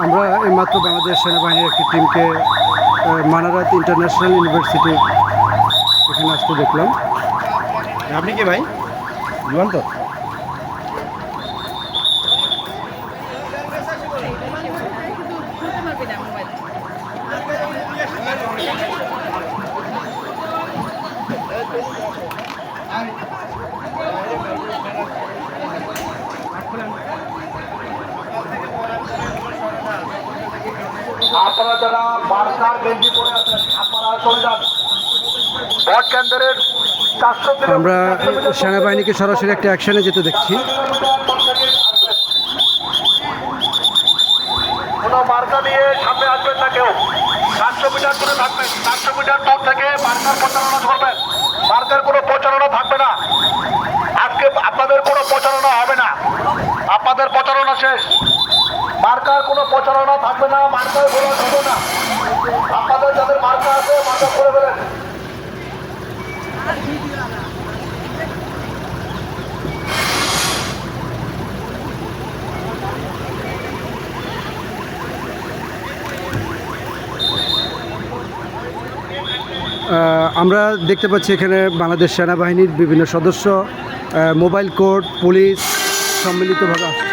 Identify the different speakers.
Speaker 1: আমরা এইমাত্র বাংলাদেশ সেনাবাহিনীর একটি টিমকে মানারাত ইন্টারন্যাশনাল ইউনিভার্সিটি এখানে আসতে দেখলাম।
Speaker 2: আপনি কি ভাই জীবন্ত?
Speaker 3: আপনারা যারা বার্কার গেঞ্জি পরে আছেন আপনারা চলে যান ভোট কেন্দ্রের 400
Speaker 1: আমরা সেনাবাহিনীকে সরাসরি একটা অ্যাকশনে যেতে দেখছি।
Speaker 3: কোনো মার্কা নিয়ে সামনে আসবেন না কেউ। 400 মিটার দূরে থাকবেন। 400 মিটার দূর থেকে মার্কার প্রচারণা করবেন। মার্কার কোনো প্রচারণা থাকবে না। আজকে আপনাদের কোনো প্রচারণা হবে না। আপনাদের প্রচারণা শেষ। মার্কার কোনো প্রচারণা থাকবে না। মার্কার কোনো হবে না। আপনাদের যাদের মার্কা আছে মার্কা করে ফেলেন।
Speaker 1: আমরা দেখতে পাচ্ছি এখানে বাংলাদেশ সেনাবাহিনীর বিভিন্ন সদস্য, মোবাইল কোর্ট, পুলিশ সম্মিলিতভাবে আসছে।